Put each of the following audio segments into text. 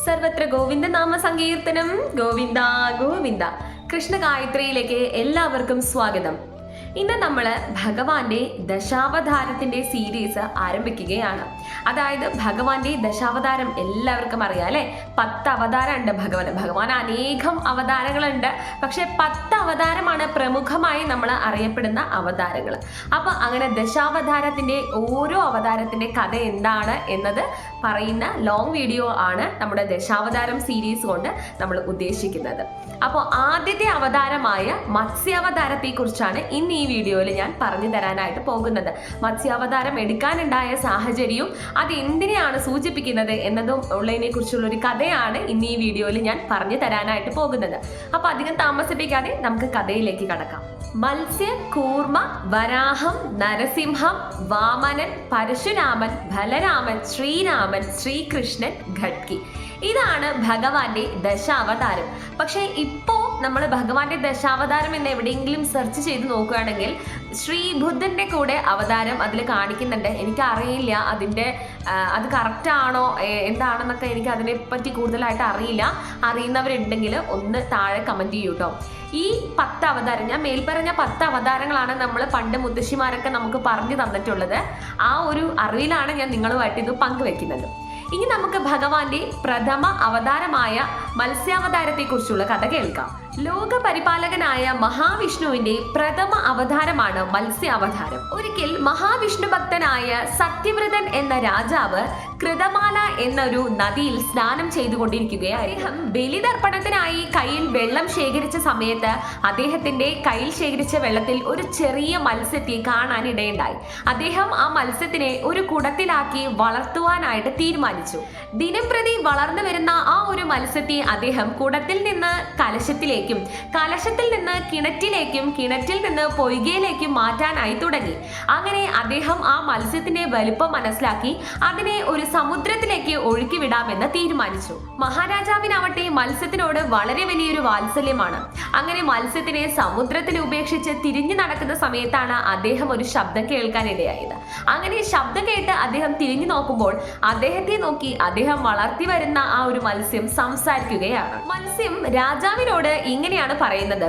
സർവത്ര ഗോവിന്ദ നാമ സങ്കീർത്തനം. ഗോവിന്ദ ഗോവിന്ദ. കൃഷ്ണ ഗായത്രിയിലേക്ക് എല്ലാവർക്കും സ്വാഗതം. ഇന്ന് നമ്മൾ ഭഗവാന്റെ ദശാവതാരത്തിന്റെ സീരീസ് ആരംഭിക്കുകയാണ്. അതായത് ഭഗവാന്റെ ദശാവതാരം എല്ലാവർക്കും അറിയാം അല്ലെ. 10 അവതാരം ഉണ്ട് ഭഗവാൻ അനേകം അവതാരങ്ങളുണ്ട്. പക്ഷെ 10 അവതാരമാണ് പ്രമുഖമായി നമ്മൾ അറിയപ്പെടുന്ന അവതാരങ്ങൾ. അപ്പൊ അങ്ങനെ ദശാവതാരത്തിന്റെ ഓരോ അവതാരത്തിന്റെ കഥ എന്താണ് എന്നത് പറയുന്ന ലോങ് വീഡിയോ ആണ് നമ്മുടെ ദശാവതാരം സീരീസ് കൊണ്ട് നമ്മൾ ഉദ്ദേശിക്കുന്നത്. അപ്പോൾ ആദ്യത്തെ അവതാരമായ മത്സ്യാവതാരത്തെ കുറിച്ചാണ് ഇന്ന് ഈ വീഡിയോയിൽ ഞാൻ പറഞ്ഞു തരാനായിട്ട് പോകുന്നത്. മത്സ്യാവതാരം എടുക്കാനുണ്ടായ സാഹചര്യവും അത് എന്തിനെയാണ് സൂചിപ്പിക്കുന്നത് എന്നതും ഉള്ളതിനെ കുറിച്ചുള്ള ഒരു കഥയാണ് ഇന്ന് ഈ വീഡിയോയിൽ ഞാൻ പറഞ്ഞു തരാനായിട്ട് പോകുന്നത്. അപ്പൊ അധികം താമസിപ്പിക്കാതെ നമുക്ക് കഥയിലേക്ക് കടക്കാം. മത്സ്യ, കൂർമ്മ, വരാഹം, നരസിംഹം, വാമനൻ, പരശുരാമൻ, ബലരാമൻ, ശ്രീരാമൻ, ശ്രീകൃഷ്ണൻ, ഖഡ്കി. ഇതാണ് ഭഗവാന്റെ ദശാവതാരം. പക്ഷെ ഇപ്പോ നമ്മൾ ഭഗവാന്റെ ദശാവതാരം എന്ന് എവിടെയെങ്കിലും സെർച്ച് ചെയ്ത് നോക്കുകയാണെങ്കിൽ ശ്രീബുദ്ധന്റെ കൂടെ അവതാരം അതിൽ കാണിക്കുന്നുണ്ട്. എനിക്കറിയില്ല അത് കറക്റ്റ് ആണോ എന്താണെന്നൊക്കെ എനിക്ക് അതിനെപ്പറ്റി കൂടുതലായിട്ട് അറിയില്ല. അറിയുന്നവരുണ്ടെങ്കിൽ ഒന്ന് താഴെ കമന്റ് ചെയ്യൂ കേട്ടോ. ഈ 10 അവതാരം, ഞാൻ മേൽപ്പറഞ്ഞ 10 അവതാരങ്ങളാണ് നമ്മൾ പണ്ട് മുത്തശ്ശിമാരൊക്കെ നമുക്ക് പറഞ്ഞു തന്നിട്ടുള്ളത്. ആ ഒരു അറിവിലാണ് ഞാൻ നിങ്ങളുമായിട്ട് ഇത് പങ്കുവെക്കുന്നത്. ഇനി നമുക്ക് ഭഗവാന്റെ പ്രഥമ അവതാരമായ മത്സ്യാവതാരത്തെ കുറിച്ചുള്ള കഥ കേൾക്കാം. ലോക പരിപാലകനായ മഹാവിഷ്ണുവിന്റെ പ്രഥമ അവതാരമാണ് മത്സ്യാവതാരം. ഒരിക്കൽ മഹാവിഷ്ണു ഭക്തനായ സത്യവ്രതൻ എന്ന രാജാവ് കൃതമാല എന്നൊരു നദിയിൽ സ്നാനം ചെയ്തുകൊണ്ടിരിക്കുകയായിരുന്നു. അദ്ദേഹം ബലിതർപ്പണത്തിനായി കയ്യിൽ വെള്ളം ശേഖരിച്ച സമയത്ത് അദ്ദേഹത്തിന്റെ കയ്യിൽ ശേഖരിച്ച വെള്ളത്തിൽ ഒരു ചെറിയ മത്സ്യത്തെ കാണാൻ ഇടയുണ്ടായി. അദ്ദേഹം ആ മത്സ്യത്തിനെ ഒരു കുടത്തിലാക്കി വളർത്തുവാനായിട്ട് തീരുമാനിച്ചു. ദിനംപ്രതി വളർന്നു വരുന്ന ആ ഒരു മത്സ്യത്തെ അദ്ദേഹം കുടത്തിൽ നിന്ന് കലശത്തിലേക്കും, കലശത്തിൽ നിന്ന് കിണറ്റിലേക്കും, കിണറ്റിൽ നിന്ന് പൊയ്കയിലേക്കും മാറ്റാനായി തുടങ്ങി. അങ്ങനെ അദ്ദേഹം ആ മത്സ്യത്തിന്റെ വലുപ്പം മനസ്സിലാക്കി അതിനെ ഒരു സമുദ്രത്തിലേക്ക് ഒഴുക്കിവിടാമെന്ന് തീരുമാനിച്ചു. മഹാരാജാവിനാവട്ടെ മത്സ്യത്തിനോട് വളരെ വലിയൊരു വാത്സല്യമാണ്. അങ്ങനെ മത്സ്യത്തിനെ സമുദ്രത്തിൽ ഉപേക്ഷിച്ച് തിരിഞ്ഞു നടക്കുന്ന സമയത്താണ് അദ്ദേഹം ഒരു ശബ്ദം കേൾക്കാനിടയായത്. അങ്ങനെ ശബ്ദം കേട്ട് അദ്ദേഹം തിരിഞ്ഞു നോക്കുമ്പോൾ അദ്ദേഹത്തെ നോക്കി അദ്ദേഹം വളർത്തി വരുന്ന ആ ഒരു മത്സ്യം സംസാരിക്കുകയാണ്. മത്സ്യം രാജാവിനോട് ഇങ്ങനെയാണ് പറയുന്നത്: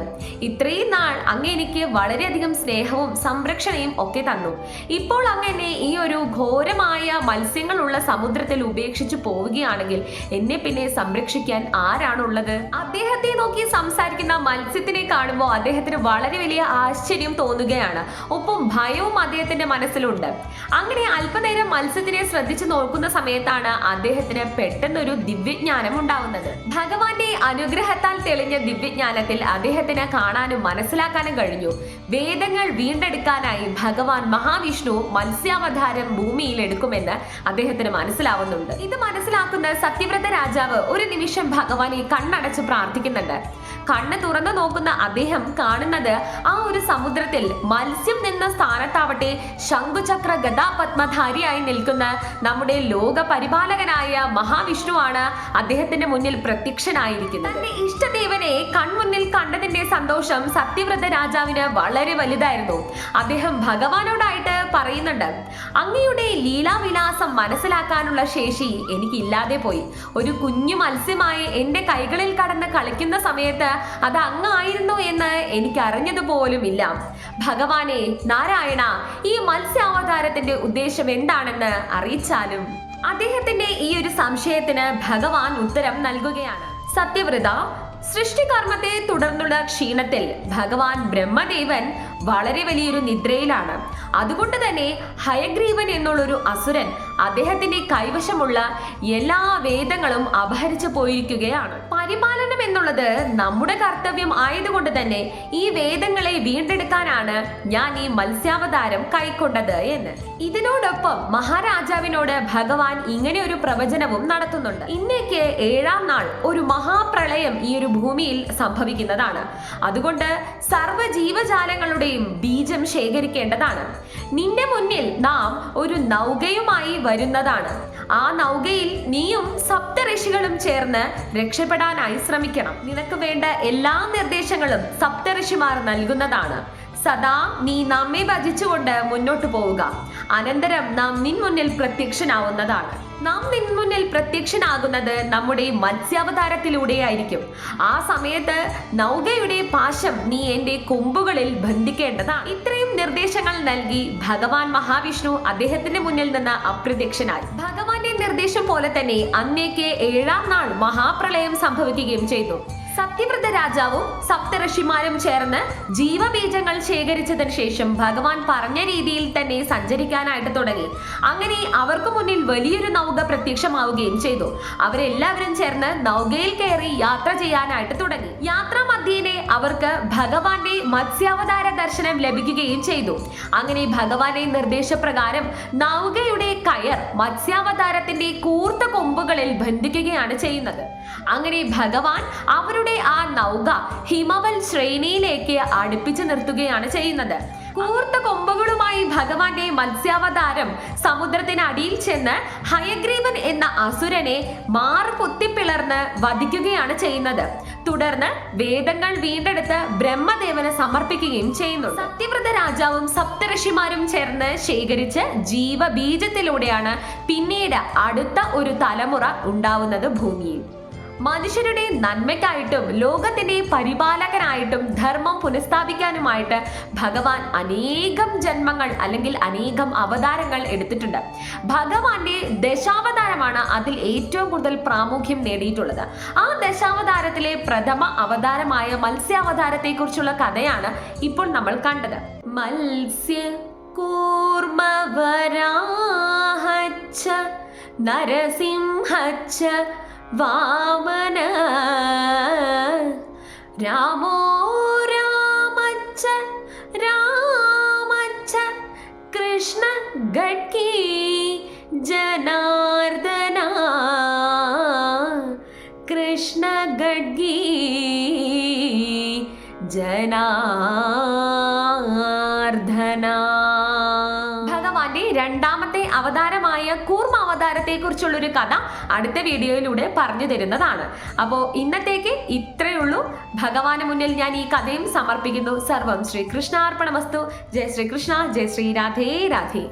ഇത്രയും നാൾ അങ്ങ് എനിക്ക് വളരെയധികം സ്നേഹവും സംരക്ഷണയും ഒക്കെ തന്നു. ഇപ്പോൾ അങ്ങനെ ഈ ഒരു ഘോരമായ മത്സ്യങ്ങളുള്ള സമുദ്രത്തിൽ ഉപേക്ഷിച്ചു പോവുകയാണെങ്കിൽ എന്നെ പിന്നെ സംരക്ഷിക്കാൻ ആരാണുള്ളത്? അദ്ദേഹത്തെ നോക്കി സംസാരിക്കുന്ന മത്സ്യത്തിനെ കാണുമ്പോൾ അദ്ദേഹത്തിന് വളരെ വലിയ ആശ്ചര്യം തോന്നുകയാണ്. ഒപ്പം ഭയവും അദ്ദേഹത്തിന്റെ മനസ്സിലുണ്ട്. അങ്ങനെ അല്പനേരം മത്സ്യത്തിനെ ശ്രദ്ധിച്ചു നോക്കുന്ന സമയത്താണ് അദ്ദേഹത്തിന് പെട്ടെന്നൊരു ദിവ്യജ്ഞാനം ഉണ്ടാവുന്നത്. ഭഗവാന്റെ അനുഗ്രഹത്താൽ തെളിഞ്ഞ ദിവ്യജ്ഞാനത്തിൽ അദ്ദേഹത്തിന് കാണാനും മനസ്സിലാക്കാനും കഴിഞ്ഞു. വേദങ്ങൾ വീണ്ടെടുക്കാനായി ഭഗവാൻ മഹാവിഷ്ണു മത്സ്യാവതാരം ഭൂമിയിൽ എടുക്കുമെന്ന് അദ്ദേഹത്തിന് മനസ്സിലാവുന്നുണ്ട്. ഇത് മനസ്സിലാക്കുന്ന സത്യവ്രത രാജാവ് ഒരു നിമിഷം ഭഗവാനെ കണ്ണടച്ച് പ്രാർത്ഥിക്കുന്നുണ്ട്. കണ്ണ് തുറന്നു നോക്കുന്ന അദ്ദേഹം കാണുന്നത് ആ ഒരു സമുദ്രത്തിൽ മത്സ്യം നിന്ന സ്ഥാനത്താവട്ടെ ശംഖുചക്ര ഗദാപത്മധാരിയായി നിൽക്കുന്ന നമ്മുടെ ലോക പരിപാലകനായ മഹാവിഷ്ണുവാണ് അദ്ദേഹത്തിന്റെ മുന്നിൽ പ്രത്യക്ഷനായിരിക്കുന്നത്. തന്റെ ഇഷ്ടദേവനെ കൺമുന്നിൽ കണ്ടതിന്റെ സന്തോഷം സത്യവ്രത രാജാവിന് വളരെ വലുതായിരുന്നു. അദ്ദേഹം ഭഗവാനോടായിട്ട് പറയുന്നുണ്ട്: അങ്ങയുടെ ലീലാവിലാസം മനസ്സിലാക്കാനുള്ള ശേഷി എനിക്കില്ലാതെ പോയി. ഒരു കുഞ്ഞു മത്സ്യമായി എന്റെ കൈകളിൽ കടന്ന് കളിക്കുന്ന സമയത്ത് അത് അങ്ങായിരുന്നു എന്ന് എനിക്ക് അറിഞ്ഞതുപോലുമില്ല. ഭഗവാനെ നാരായണ, ഈ മത്സ്യാവതാരത്തിന്റെ ഉദ്ദേശം എന്താണെന്ന് അറിയിച്ചാലും. അദ്ദേഹത്തിന്റെ ഈ ഒരു സംശയത്തിന് ഭഗവാൻ ഉത്തരം നൽകുകയാണ്. സത്യവ്രത, സൃഷ്ടികർമ്മത്തെ തുടർന്നുള്ള ക്ഷീണത്തിൽ ഭഗവാൻ ബ്രഹ്മദേവൻ വളരെ വലിയൊരു നിദ്രയിലാണ്. അതുകൊണ്ട് തന്നെ ഹയഗ്രീവൻ എന്നുള്ളൊരു അസുരൻ അദ്ദേഹത്തിന്റെ കൈവശമുള്ള എല്ലാ വേദങ്ങളും അപഹരിച്ചു പോയിരിക്കുകയാണ്. പരിപാലനം എന്നുള്ളത് നമ്മുടെ കർത്തവ്യം ആയതുകൊണ്ട് തന്നെ ഈ വേദങ്ങളെ വീണ്ടെടുക്കാനാണ് ഞാൻ ഈ മത്സ്യാവതാരം കൈക്കൊണ്ടത് എന്ന്. ഇതിനോടൊപ്പം മഹാരാജാവിനോട് ഭഗവാൻ ഇങ്ങനെ ഒരു പ്രവചനവും നടത്തുന്നുണ്ട്. ഇന്നേക്ക് 7ാം നാൾ ഒരു മഹാപ്രളയം ഈ ഒരു ഭൂമിയിൽ സംഭവിക്കുന്നതാണ്. അതുകൊണ്ട് സർവ്വ ജീവജാലങ്ങളുടെയും ബീജം ശേഖരിക്കേണ്ടതാണ്. നിന്റെ മുന്നിൽ നാം ഒരു നൗകയുമായി വരുന്നതാണ്. ആ നൗകയിൽ നീയും സപ്തഋഷികളും ചേർന്ന് രക്ഷപ്പെടാനായി ശ്രമിക്കണം. നിനക്ക് വേണ്ട എല്ലാ നിർദ്ദേശങ്ങളും സപ്തഋഷിമാർ നൽകുന്നതാണ്. സദാ നീ നമ്മെ ഭജിച്ചുകൊണ്ട് മുന്നോട്ട് പോവുക. അനന്തരം നാം നിൻ മുന്നിൽ പ്രത്യക്ഷനാവുന്നതാണ്. നാം മുന്നിൽ പ്രത്യക്ഷനാകുന്നത് നമ്മുടെ മത്സ്യാവതാരത്തിലൂടെയായിരിക്കും. ആ സമയത്ത് നൗകയുടെ പാശം നീ എന്റെ കൊമ്പുകളിൽ ബന്ധിക്കേണ്ടതാണ്. ഇത്രയും നിർദ്ദേശങ്ങൾ നൽകി ഭഗവാൻ മഹാവിഷ്ണു അദ്ദേഹത്തിന്റെ മുന്നിൽ നിന്ന് അപ്രത്യക്ഷനായി. ഭഗവാന്റെ നിർദ്ദേശം പോലെ തന്നെ അന്നേക്ക് 7-ാം നാൾ മഹാപ്രളയം സംഭവിക്കുകയും ചെയ്തു. സത്യവ്രത രാജാവും സപ്തഋഷിമാരും ചേർന്ന് ജീവബീജങ്ങൾ ശേഖരിച്ചതിന് ശേഷം ഭഗവാൻ പറഞ്ഞ രീതിയിൽ തന്നെ സഞ്ചരിക്കാനായിട്ട് തുടങ്ങി. അങ്ങനെ അവർക്ക് മുന്നിൽ വലിയൊരു നൗക പ്രത്യക്ഷമാവുകയും ചെയ്തു. അവരെല്ലാവരും ചേർന്ന് നൗകയിൽ കയറി യാത്ര ചെയ്യാനായിട്ട് തുടങ്ങി. യാത്രാ മധ്യേനെ അവർക്ക് ഭഗവാന്റെ മത്സ്യാവതാര ദർശനം ലഭിക്കുകയും ചെയ്തു. അങ്ങനെ ഭഗവാന്റെ നിർദ്ദേശപ്രകാരം നൗകയുടെ കയർ മത്സ്യാവതാരത്തിന്റെ കൂർത്ത കൊമ്പുകളിൽ ബന്ധിക്കുകയാണ് ചെയ്യുന്നത്. അങ്ങനെ ഭഗവാൻ അവരുടെ ആ നൗക ഹിമവൽ ശ്രേണിയിലേക്ക് അടുപ്പിച്ചു നിർത്തുകയാണ് ചെയ്യുന്നത്. കൂർത്ത കൊമ്പുകളുമായി ഭഗവാന്റെ മത്സ്യാവതാരം സമുദ്രത്തിനടിയിൽ ചെന്ന് ഹയഗ്രീവൻ എന്ന അസുരനെ മാറ് പൊത്തിപ്പിളർന്ന് വധിക്കുകയാണ് ചെയ്യുന്നത്. തുടർന്ന് വേദങ്ങൾ വീണ്ടെടുത്ത് ബ്രഹ്മദേവന് സമർപ്പിക്കുകയും ചെയ്യുന്നു. സത്യവ്രത രാജാവും സപ്തഋഷിമാരും ചേർന്ന് ശേഖരിച്ച് ജീവബീജത്തിലൂടെയാണ് പിന്നീട് അടുത്ത ഒരു തലമുറ ഉണ്ടാവുന്നത് ഭൂമിയിൽ. മനുഷ്യരുടെ നന്മയ്ക്കായിട്ടും ലോകത്തിന്റെ പരിപാലകനായിട്ടും ധർമ്മം പുനഃസ്ഥാപിക്കാനുമായിട്ട് ഭഗവാൻ അനേകം ജന്മങ്ങൾ അല്ലെങ്കിൽ അനേകം അവതാരങ്ങൾ എടുത്തിട്ടുണ്ട്. ഭഗവാന്റെ ദശാവതാരമാണ് അതിൽ ഏറ്റവും കൂടുതൽ പ്രാമുഖ്യം നേടിയിട്ടുള്ളത്. ആ ദശാവതാരത്തിലെ പ്രഥമ അവതാരമായ മത്സ്യാവതാരത്തെ കുറിച്ചുള്ള കഥയാണ് ഇപ്പോൾ നമ്മൾ കണ്ടത്. മത്സ്യ കൂർമ്മവരാഹച്ച നരസിംഹച്ച വാമന രാമോ രാമച്ച രാമച്ച കൃഷ്ണ ഗഡ്കി ജനാർദന കൃഷ്ണ ഗഡ്കി ജനാർദന. ഭഗവാന്റെ രണ്ടാമത്തെ അവതാരമായ കൂർമ്മ അവതാരത്തെ കുറിച്ചുള്ളൊരു കഥ അടുത്ത വീഡിയോയിലൂടെ പറഞ്ഞു തരുന്നതാണ്. അപ്പോൾ ഇന്നത്തേക്ക് ഇത്രയേ ഉള്ളൂ. ഭഗവാന് മുന്നിൽ ഞാൻ ഈ കഥയും സമർപ്പിക്കുന്നു. സർവം ശ്രീകൃഷ്ണാർപ്പണമസ്തു. ജയ ശ്രീകൃഷ്ണ, ജയ ശ്രീ രാധേ രാധേ.